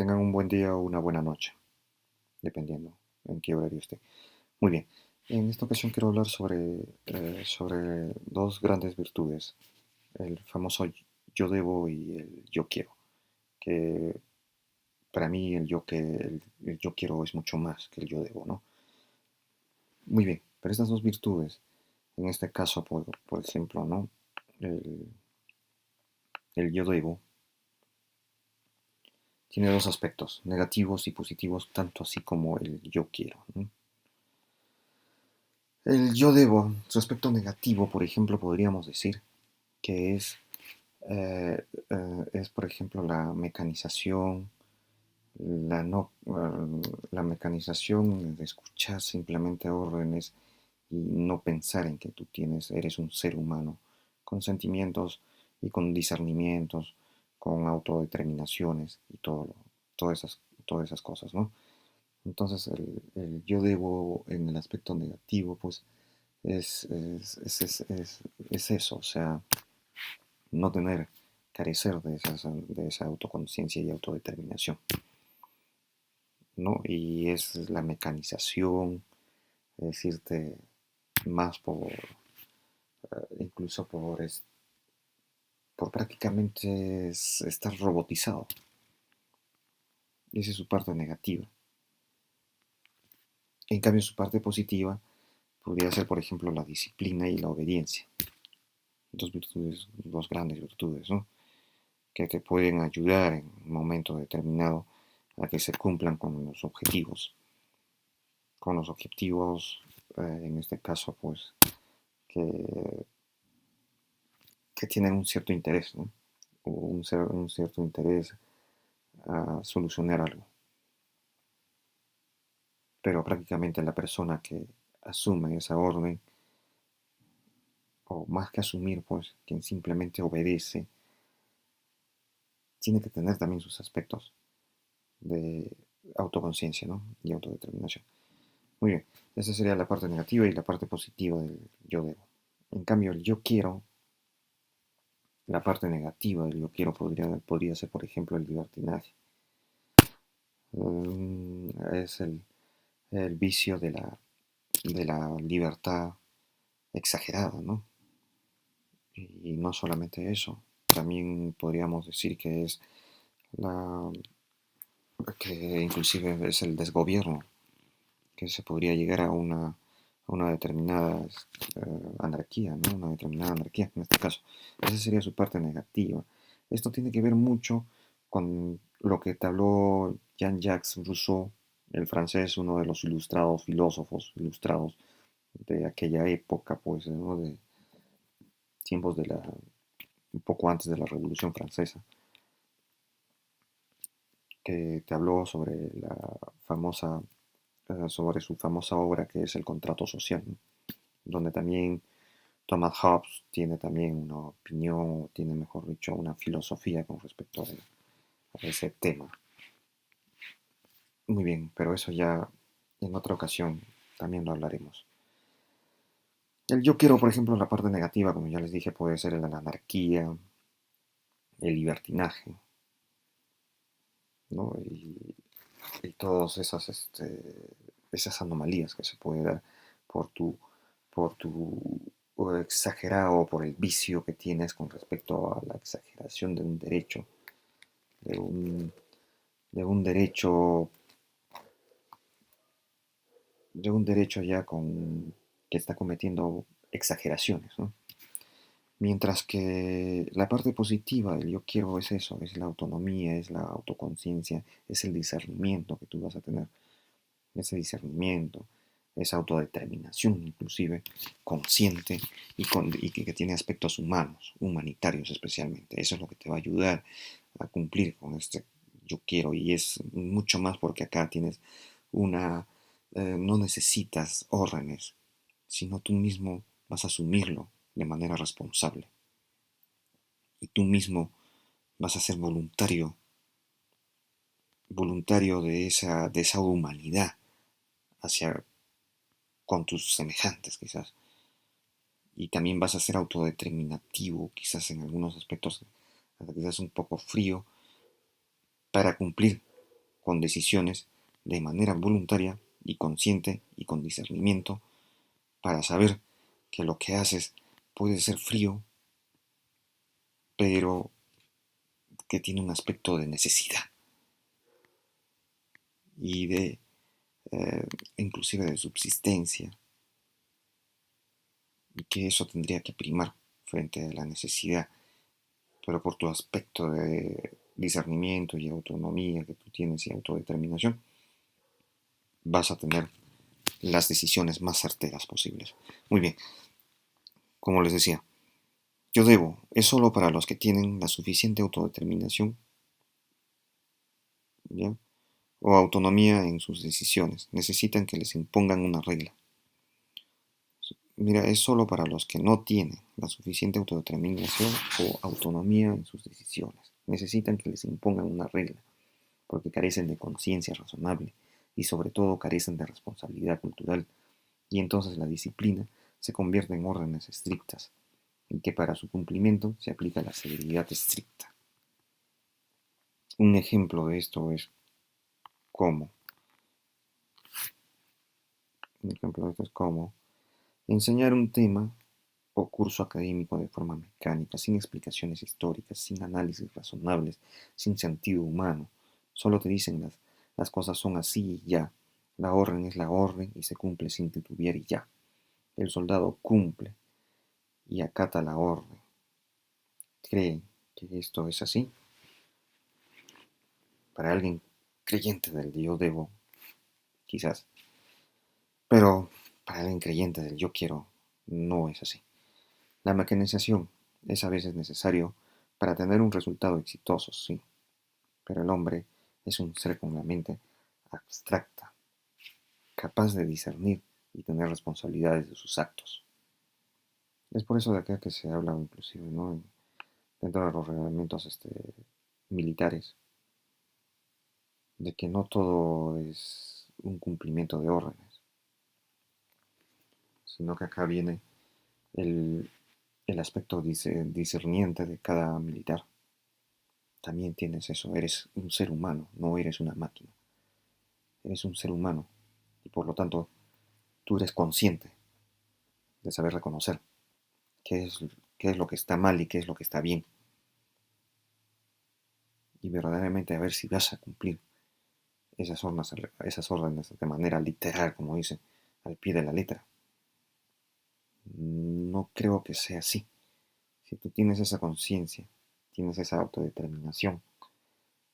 tengan un buen día o una buena noche, dependiendo en qué horario esté. Muy bien, en esta ocasión quiero hablar sobre dos grandes virtudes, el famoso yo debo y el yo quiero, que para mí el yo quiero es mucho más que el yo debo, ¿no? Muy bien, pero estas dos virtudes, en este caso, por ejemplo, ¿no? El, el yo debo tiene dos aspectos, negativos y positivos, tanto así como el yo quiero, ¿no? El yo debo, su aspecto negativo, por ejemplo, podríamos decir que es por ejemplo, la mecanización, la, no, la mecanización de escuchar simplemente órdenes y no pensar en que eres un ser humano con sentimientos y con discernimientos, con autodeterminaciones y todas esas cosas, ¿no? Entonces el yo debo en el aspecto negativo, pues es, es, es, es, es- es eso, o sea, no carecer de esa autoconciencia y autodeterminación, ¿no? Y es la mecanización, es decirte, más incluso por prácticamente estar robotizado. Esa es su parte negativa. En cambio, su parte positiva podría ser, por ejemplo, la disciplina y la obediencia. Dos virtudes, dos grandes virtudes, ¿no? Que te pueden ayudar en un momento determinado a que se cumplan con los objetivos, en este caso, pues, que, que tienen un cierto interés, ¿no? O un cierto interés a solucionar algo. Pero prácticamente la persona que asume esa orden, o más que asumir, pues, quien simplemente obedece, tiene que tener también sus aspectos de autoconciencia, ¿no? Y autodeterminación. Muy bien, esa sería la parte negativa y la parte positiva del yo debo. En cambio, el yo quiero, la parte negativa del yo quiero podría ser, por ejemplo, el libertinaje. Es el vicio de la libertad exagerada, ¿no? Y no solamente eso, también podríamos decir que es la que inclusive es el desgobierno, que se podría llegar a una determinada anarquía, ¿no? Una determinada anarquía en este caso. Esa sería su parte negativa. Esto tiene que ver mucho con lo que te habló Jean-Jacques Rousseau, el francés, uno de los ilustrados filósofos ilustrados de aquella época, pues, ¿no? De tiempos un poco antes de la Revolución Francesa, que te habló sobre su famosa obra que es El contrato social, ¿no? Donde también Thomas Hobbes tiene también una opinión, tiene mejor dicho una filosofía con respecto a ese tema. Muy bien, pero eso ya en otra ocasión también lo hablaremos. El yo quiero, por ejemplo, la parte negativa, como ya les dije, puede ser la anarquía, el libertinaje, ¿no? Y todas esas anomalías que se puede dar por por tu o exagerado, por el vicio que tienes con respecto a la exageración de un, de un derecho, de un derecho ya que está cometiendo exageraciones, ¿no? Mientras que la parte positiva del yo quiero es eso, es la autonomía, es la autoconciencia, es el discernimiento que tú vas a tener, ese discernimiento, esa autodeterminación inclusive, consciente y que tiene aspectos humanos, humanitarios especialmente. Eso es lo que te va a ayudar a cumplir con este yo quiero y es mucho más porque acá tienes no necesitas órdenes, sino tú mismo vas a asumirlo de manera responsable y tú mismo vas a ser voluntario de esa humanidad hacia con tus semejantes quizás. Y también vas a ser autodeterminativo, quizás en algunos aspectos, quizás un poco frío, para cumplir. con decisiones de manera voluntaria y consciente y con discernimiento para saber que lo que haces puede ser frío, pero que tiene un aspecto de necesidad y de eh, inclusive de subsistencia, y que eso tendría que primar frente a la necesidad, pero por tu aspecto de discernimiento y autonomía que tú tienes y autodeterminación, vas a tener las decisiones más certeras posibles. Muy bien, como les decía, yo debo es solo para los que tienen la suficiente autodeterminación, ¿ya? O autonomía en sus decisiones. Necesitan que les impongan una regla. Mira, es solo para los que no tienen la suficiente autodeterminación o autonomía en sus decisiones. Necesitan que les impongan una regla, porque carecen de conciencia razonable y sobre todo carecen de responsabilidad cultural, y entonces la disciplina se convierte en órdenes estrictas, en que para su cumplimiento se aplica la severidad estricta. Un ejemplo de esto es cómo. Un ejemplo de esto es cómo enseñar un tema o curso académico de forma mecánica, sin explicaciones históricas, sin análisis razonables, sin sentido humano. Solo te dicen las cosas son así y ya. La orden es la orden y se cumple sin titubear y ya. El soldado cumple y acata la orden. ¿Creen que esto es así? Para alguien creyente del yo debo, quizás. Pero para alguien creyente del yo quiero, no es así. La mecanización es a veces necesario para tener un resultado exitoso, sí, pero el hombre es un ser con la mente abstracta, capaz de discernir y tener responsabilidades de sus actos. Es por eso de acá que se habla inclusive, ¿no? Dentro de los reglamentos militares, de que no todo es un cumplimiento de órdenes, sino que acá viene el, el aspecto discerniente de cada militar. También tienes eso, eres un ser humano, no eres una máquina. Eres un ser humano y por lo tanto tú eres consciente de saber reconocer qué es, qué es lo que está mal y qué es lo que está bien. Y verdaderamente a ver si vas a cumplir esas órdenes de manera literal, como dice, al pie de la letra. No creo que sea así. Si tú tienes esa conciencia, tienes esa autodeterminación,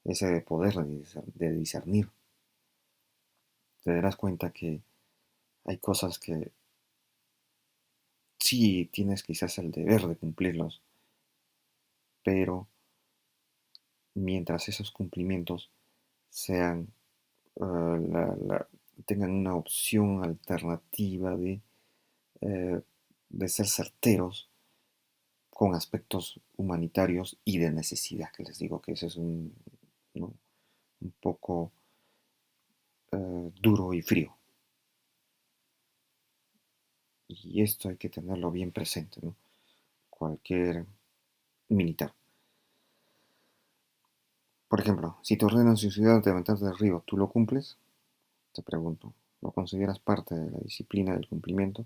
ese poder de discernir, te darás cuenta que hay cosas que sí tienes quizás el deber de cumplirlos, pero mientras esos cumplimientos sean, tengan una opción alternativa eh, de ser certeros con aspectos humanitarios y de necesidad, que les digo que ese es ¿no? un poco duro y frío. Y esto hay que tenerlo bien presente, ¿no? Cualquier militar. Por ejemplo, si te ordenan suicidarte de levantarte del río, ¿tú lo cumples? Te pregunto, ¿lo consideras parte de la disciplina del cumplimiento?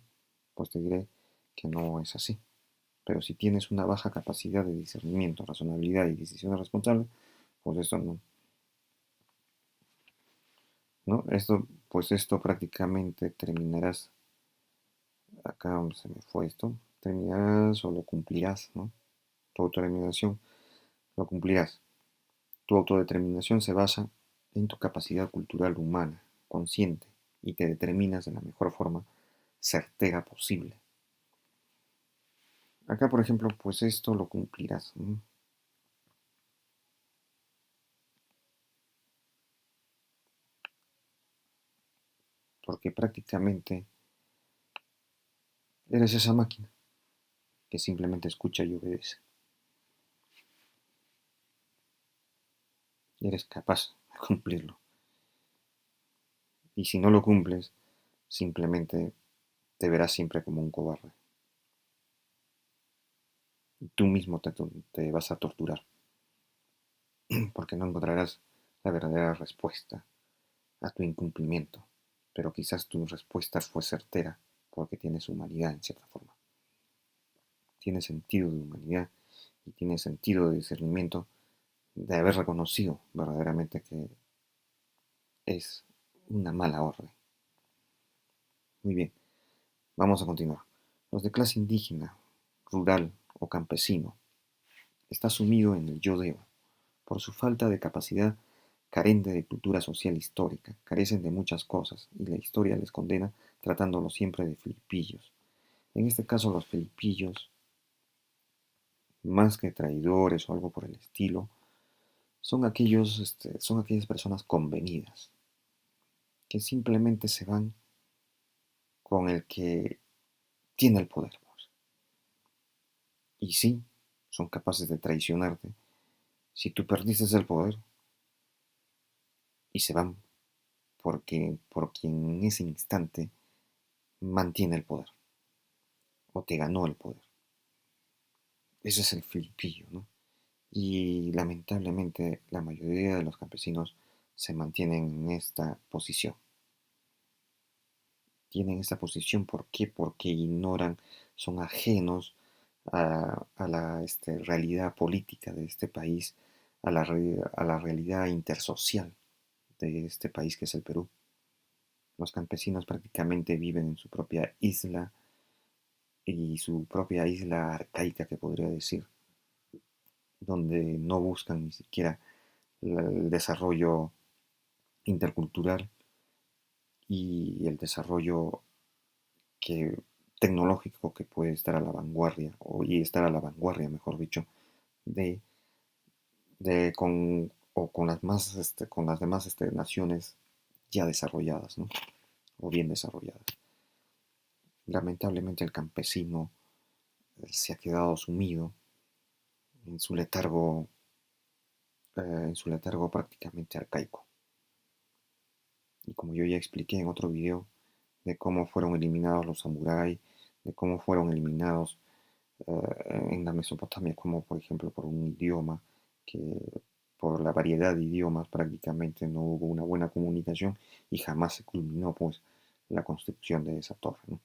Pues te diré que no es así. Pero si tienes una baja capacidad de discernimiento, razonabilidad y decisión responsable, pues esto no, ¿no? Pues esto prácticamente terminarás, acá donde se me fue esto, terminarás o lo cumplirás, ¿no? Tu autodeterminación lo cumplirás. Tu autodeterminación se basa en tu capacidad cultural humana, consciente, y te determinas de la mejor forma certera posible. Acá, por ejemplo, pues esto lo cumplirás, ¿no? Porque prácticamente eres esa máquina que simplemente escucha y obedece. Y eres capaz de cumplirlo. Y si no lo cumples, simplemente te verás siempre como un cobarde. Y tú mismo te vas a torturar, porque no encontrarás la verdadera respuesta a tu incumplimiento, pero quizás tu respuesta fue certera porque tienes humanidad en cierta forma. Tiene sentido de humanidad y tiene sentido de discernimiento de haber reconocido verdaderamente que es una mala orden. Muy bien, vamos a continuar. Los de clase indígena, rural o campesino está sumido en el yo debo. Por su falta de capacidad, carente de cultura social histórica, carecen de muchas cosas y la historia les condena tratándolos siempre de filipillos. En este caso los filipillos, más que traidores o algo por el estilo, son aquellas personas convenidas, que simplemente se van con el que tiene el poder. Y sí, son capaces de traicionarte si tú perdiste el poder y se van por quien en ese instante mantiene el poder o te ganó el poder. Ese es el filipillo, ¿no? Y lamentablemente la mayoría de los campesinos se mantienen en esta posición. Tienen esta posición, ¿por qué? Porque ignoran, son ajenos a la realidad política de este país, a la realidad intersocial de este país que es el Perú. Los campesinos prácticamente viven en su propia isla y su propia isla arcaica, que podría decir, donde no buscan ni siquiera el desarrollo intercultural y el desarrollo que, tecnológico que puede estar a la vanguardia, y estar a la vanguardia, mejor dicho, de, con las más, con las demás naciones ya desarrolladas, ¿no? O bien desarrolladas. Lamentablemente el campesino se ha quedado sumido en en su letargo prácticamente arcaico. Y como yo ya expliqué en otro video de cómo fueron eliminados los samuráis, de cómo fueron eliminados en la Mesopotamia, como por ejemplo por un idioma, que por la variedad de idiomas prácticamente no hubo una buena comunicación y jamás se culminó pues la construcción de esa torre, ¿no?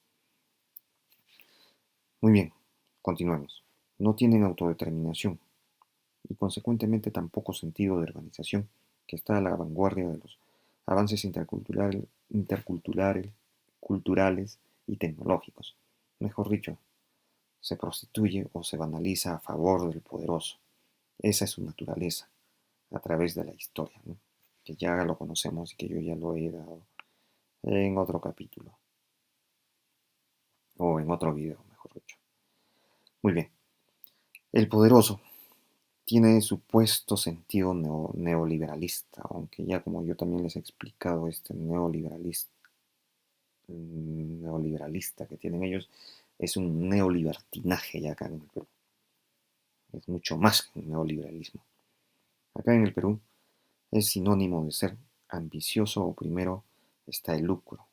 Muy bien, continuemos. No tienen autodeterminación y consecuentemente tampoco sentido de organización, que está a la vanguardia de los avances culturales y tecnológicos. Mejor dicho, se prostituye o se banaliza a favor del poderoso. Esa es su naturaleza a través de la historia, ¿no? Que ya lo conocemos y que yo ya lo he dado en otro capítulo o en otro video, mejor dicho. Muy bien, el poderoso tiene supuesto sentido neoliberalista, aunque ya como yo también les he explicado, este neoliberalista que tienen ellos es un neolibertinaje ya acá en el Perú. Es mucho más que un neoliberalismo. Acá en el Perú es sinónimo de ser ambicioso o primero está el lucro,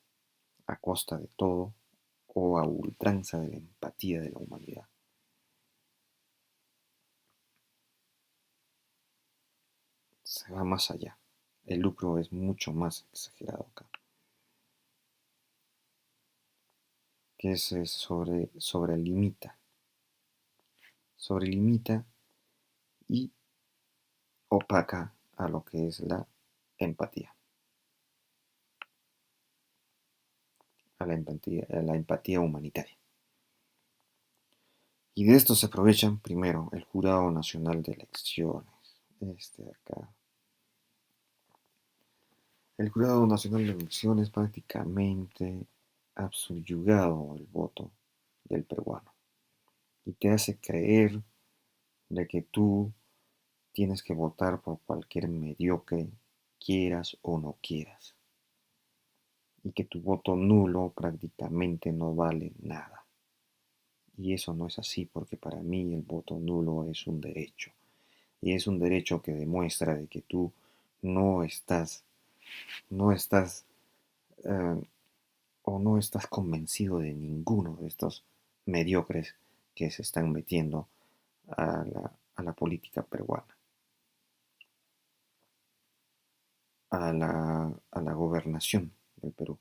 a costa de todo o a ultranza de la empatía de la humanidad. Se va más allá. El lucro es mucho más exagerado acá. Que se sobrelimita y opaca a lo que es empatía, a la empatía humanitaria. Y de esto se aprovechan primero el Jurado Nacional de Elecciones, este de acá. El Jurado Nacional de Elecciones prácticamente ha subyugado el voto del peruano y te hace creer de que tú tienes que votar por cualquier mediocre, quieras o no quieras, y que tu voto nulo prácticamente no vale nada. Y eso no es así, porque para mí el voto nulo es un derecho, y es un derecho que demuestra de que tú no estás, no estás eh, o no estás convencido de ninguno de estos mediocres que se están metiendo a la política peruana. a la gobernación del Perú,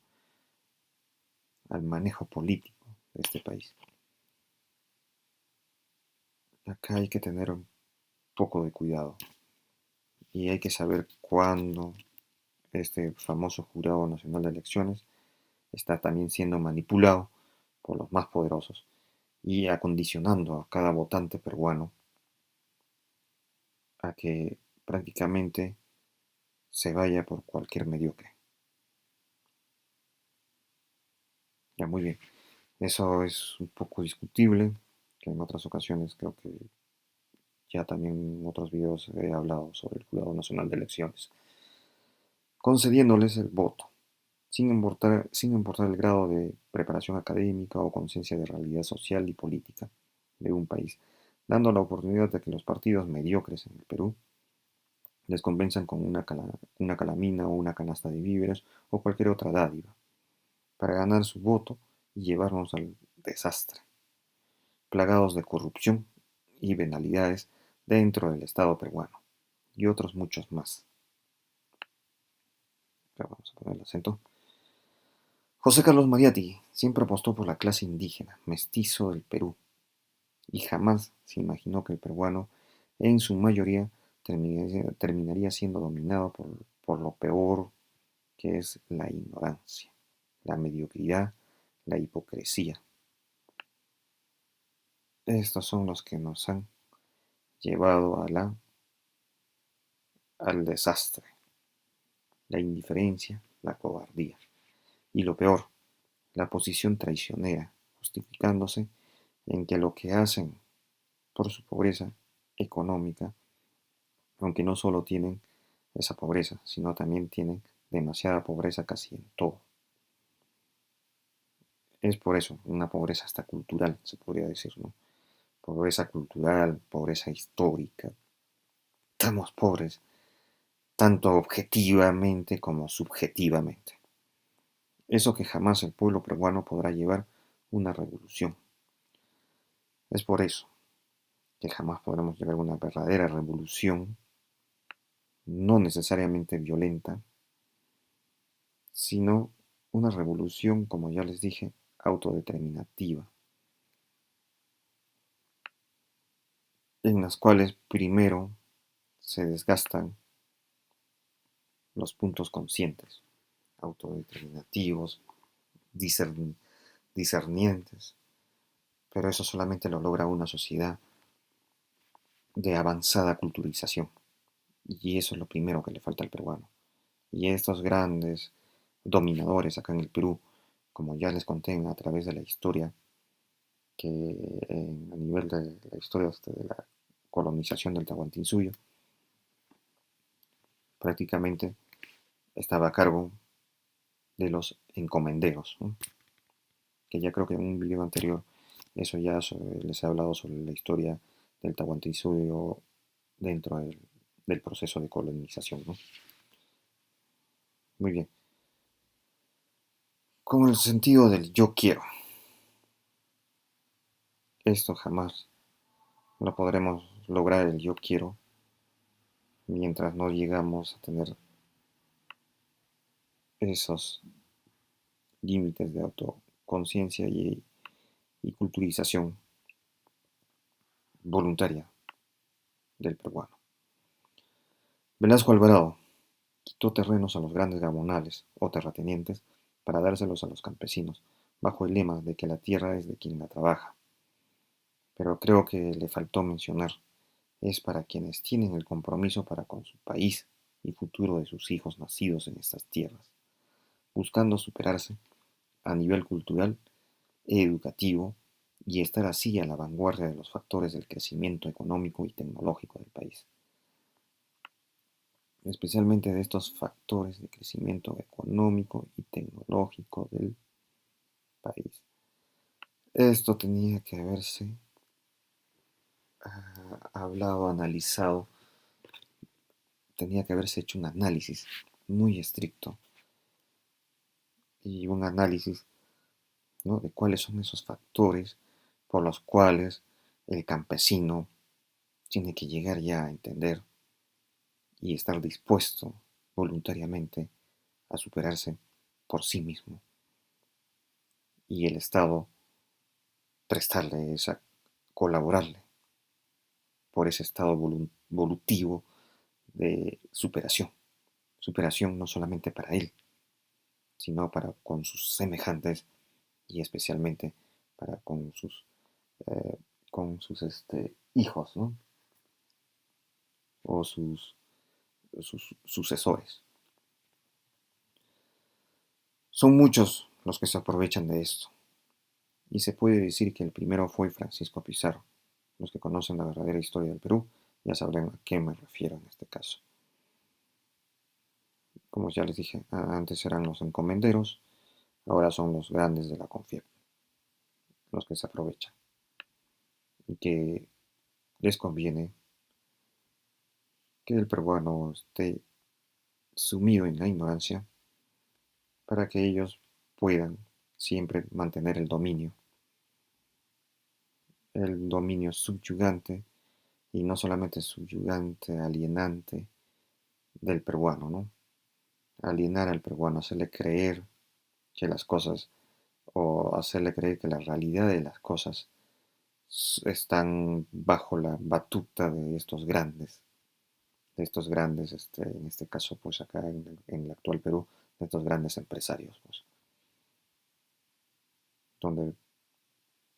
al manejo político de este país. Acá hay que tener un poco de cuidado y hay que saber cuándo este famoso Jurado Nacional de Elecciones está también siendo manipulado por los más poderosos y acondicionando a cada votante peruano a que prácticamente se vaya por cualquier mediocre. Ya, muy bien. Eso es un poco discutible, que en otras ocasiones creo que ya también en otros videos he hablado sobre el Jurado Nacional de Elecciones, concediéndoles el voto, sin importar el grado de preparación académica o conciencia de realidad social y política de un país, dando la oportunidad de que los partidos mediocres en el Perú les convenzan con una calamina o una canasta de víveres o cualquier otra dádiva, para ganar su voto y llevarnos al desastre, plagados de corrupción y venalidades dentro del Estado peruano, y otros muchos más. Pero vamos a poner el acento. José Carlos Mariatti siempre apostó por la clase indígena, mestizo del Perú, y jamás se imaginó que el peruano, en su mayoría, terminaría siendo dominado por lo peor que es la ignorancia, la mediocridad, la hipocresía. Estos son los que nos han llevado al desastre, la indiferencia, la cobardía. Y lo peor, la posición traicionera, justificándose en que lo que hacen por su pobreza económica, aunque no solo tienen esa pobreza, sino también tienen demasiada pobreza casi en todo. Es por eso una pobreza hasta cultural, se podría decir, ¿no? Pobreza cultural, pobreza histórica. Estamos pobres, tanto objetivamente como subjetivamente. Eso que jamás el pueblo peruano podrá llevar una revolución. Es por eso que jamás podremos llevar una verdadera revolución, no necesariamente violenta, sino una revolución, como ya les dije, autodeterminativa, en las cuales primero se desgastan los puntos conscientes, autodeterminativos, discernientes, pero eso solamente lo logra una sociedad de avanzada culturización, y eso es lo primero que le falta al peruano. Y estos grandes dominadores acá en el Perú, como ya les conté a través de la historia, que a nivel de la historia de la colonización del Tahuantinsuyo, prácticamente estaba a cargo de los encomenderos, ¿no? Que ya creo que en un video anterior eso ya les he hablado sobre la historia del Tahuantinsuyo dentro del proceso de colonización, ¿no? Muy bien. Con el sentido del yo quiero. Esto jamás lo podremos lograr el yo quiero mientras no llegamos a tener esos límites de autoconciencia y culturización voluntaria del peruano. Velasco Alvarado quitó terrenos a los grandes gabonales o terratenientes para dárselos a los campesinos, bajo el lema de que la tierra es de quien la trabaja. Pero creo que le faltó mencionar, es para quienes tienen el compromiso para con su país y futuro de sus hijos nacidos en estas tierras, buscando superarse a nivel cultural, educativo y estar así a la vanguardia de los factores del crecimiento económico y tecnológico del país, especialmente de estos factores de crecimiento económico y tecnológico del país. Esto tenía que haberse hablado, analizado, tenía que haberse hecho un análisis muy estricto y un análisis, ¿no?, de cuáles son esos factores por los cuales el campesino tiene que llegar ya a entender y estar dispuesto voluntariamente a superarse por sí mismo y el Estado prestarle esa, colaborarle por ese estado volutivo de superación. Superación no solamente para él, sino para con sus semejantes y especialmente para eh, con sus hijos, ¿no? O sus sucesores. Son muchos los que se aprovechan de esto, y se puede decir que el primero fue Francisco Pizarro. Los que conocen la verdadera historia del Perú ya sabrán a qué me refiero en este caso. Como ya les dije, antes eran los encomenderos, ahora son los grandes de la CONFIEP, los que se aprovechan y que les conviene que el peruano esté sumido en la ignorancia para que ellos puedan siempre mantener el dominio subyugante, y no solamente subyugante, alienante del peruano, ¿no? Alienar al peruano, hacerle creer que las cosas, o hacerle creer que la realidad de las cosas están bajo la batuta de estos grandes, en este caso, pues acá en el actual Perú, de estos grandes empresarios, pues, donde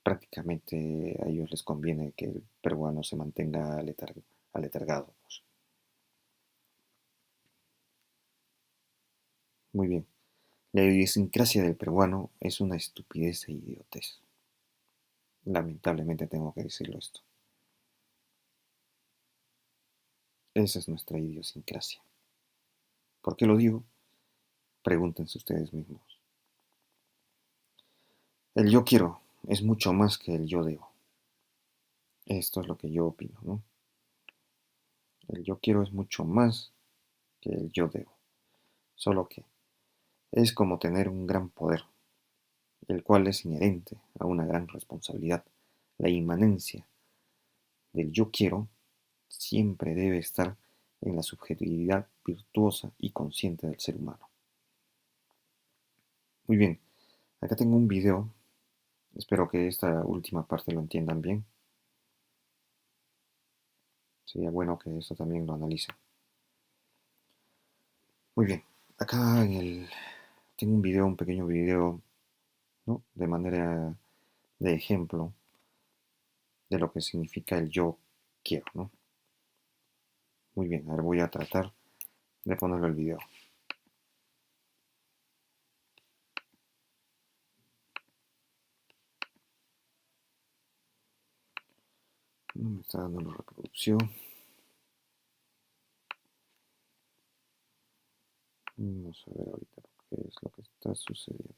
prácticamente a ellos les conviene que el peruano se mantenga aletargado, pues. Muy bien, la idiosincrasia del peruano es una estupidez e idiotez. Lamentablemente tengo que decirlo esto. Esa es nuestra idiosincrasia. ¿Por qué lo digo? Pregúntense ustedes mismos. El yo quiero es mucho más que el yo debo. Esto es lo que yo opino, ¿no? El yo quiero es mucho más que el yo debo. Solo que es como tener un gran poder, el cual es inherente a una gran responsabilidad. La inmanencia del yo quiero siempre debe estar en la subjetividad virtuosa y consciente del ser humano. Muy bien, acá tengo un video. Espero que esta última parte lo entiendan bien. Sería bueno que esto también lo analicen. Muy bien, acá tengo un pequeño video, ¿no? De manera de ejemplo de lo que significa el yo quiero, ¿no? Muy bien, ahora voy a tratar de ponerlo el video. No me está dando la reproducción. Vamos a ver ahorita qué es lo que está sucediendo.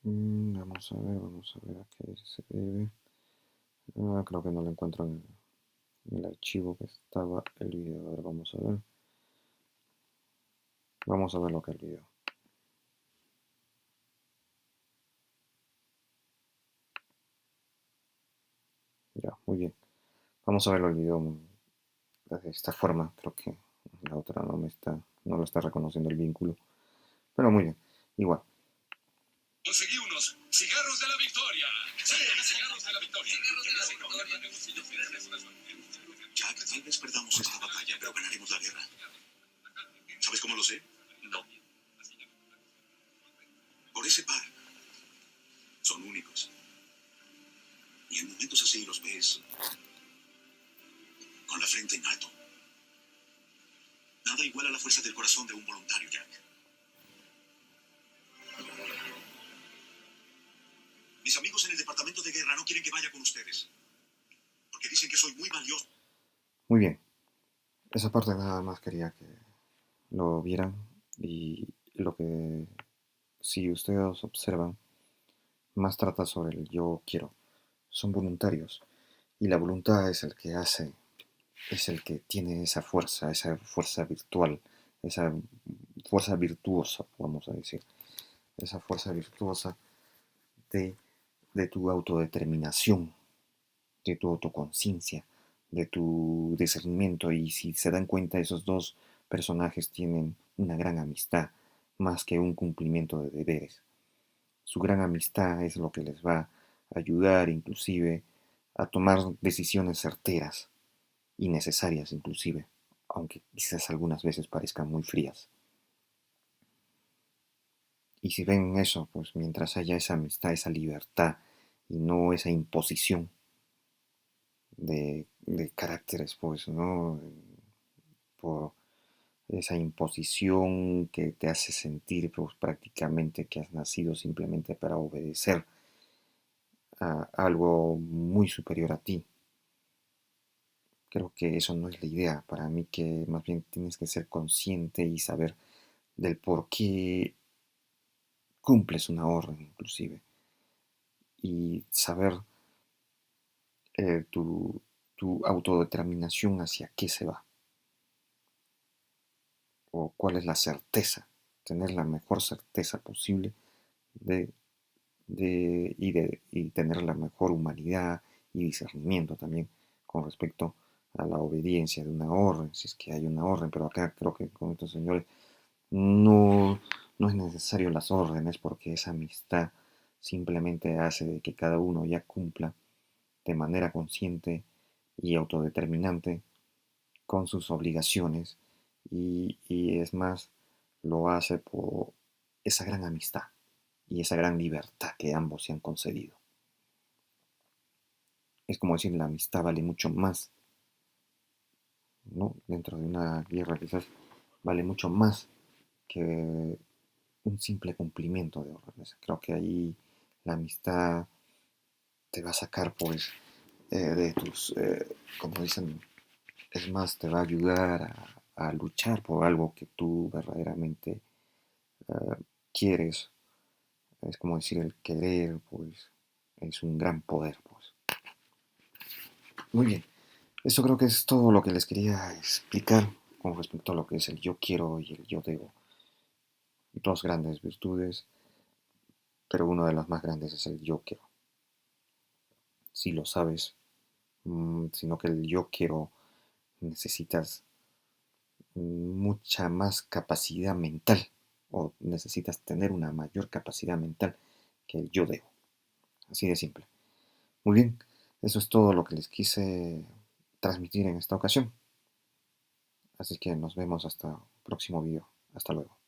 Vamos a ver a qué se debe. Creo que no lo encuentro en el archivo que estaba el video. A ver, vamos a ver. Vamos a ver lo que es el video. Ya, muy bien. Vamos a verlo el video de esta forma. Creo que la otra no lo está reconociendo el vínculo. Pero muy bien, igual. Conseguí unos cigarros de la victoria. Sí, cigarros de la victoria. Jack, tal vez perdamos esta batalla, pero ganaremos la guerra. ¿Sabes cómo lo sé? No. Por ese par. Son únicos. Y en momentos así los ves con la frente en alto. Nada igual a la fuerza del corazón de un voluntario, Jack. Mis amigos en el departamento de guerra no quieren que vaya con ustedes. Porque dicen que soy muy valioso. Muy bien. Esa parte nada más quería que lo vieran, y lo que, si ustedes observan, más trata sobre el yo quiero. Son voluntarios, y la voluntad es el que hace, es el que tiene esa fuerza virtual, esa fuerza virtuosa, vamos a decir, esa fuerza virtuosa de, de tu autodeterminación, de tu autoconciencia, de tu discernimiento. Y si se dan cuenta, esos dos personajes tienen una gran amistad, más que un cumplimiento de deberes. Su gran amistad es lo que les va a ayudar inclusive a tomar decisiones certeras y necesarias inclusive, aunque quizás algunas veces parezcan muy frías. Y si ven eso, pues mientras haya esa amistad, esa libertad y no esa imposición de caracteres, pues, ¿no? Por esa imposición que te hace sentir, pues, prácticamente que has nacido simplemente para obedecer a algo muy superior a ti. Creo que eso no es la idea. Para mí que más bien tienes que ser consciente y saber del por qué cumples una orden inclusive. Y saber tu autodeterminación hacia qué se va. O cuál es la certeza. Tener la mejor certeza posible de, y tener la mejor humanidad y discernimiento también con respecto a la obediencia de una orden, si es que hay una orden. Pero acá creo que con estos señores no, no es necesario las órdenes porque esa amistad simplemente hace de que cada uno ya cumpla de manera consciente y autodeterminante con sus obligaciones y es más, lo hace por esa gran amistad y esa gran libertad que ambos se han concedido. Es como decir, la amistad vale mucho más, ¿no? Dentro de una guerra quizás vale mucho más que un simple cumplimiento de órdenes. Creo que ahí la amistad te va a sacar, pues, de tus, como dicen, es más, te va a ayudar a luchar por algo que tú verdaderamente quieres. Es como decir, el querer, pues, es un gran poder, pues. Muy bien, eso creo que es todo lo que les quería explicar con respecto a lo que es el yo quiero y el yo debo. Dos grandes virtudes, pero una de las más grandes es el yo quiero. Si lo sabes, sino que el yo quiero necesitas mucha más capacidad mental o necesitas tener una mayor capacidad mental que el yo debo. Así de simple. Muy bien, eso es todo lo que les quise transmitir en esta ocasión. Así que nos vemos hasta el próximo video. Hasta luego.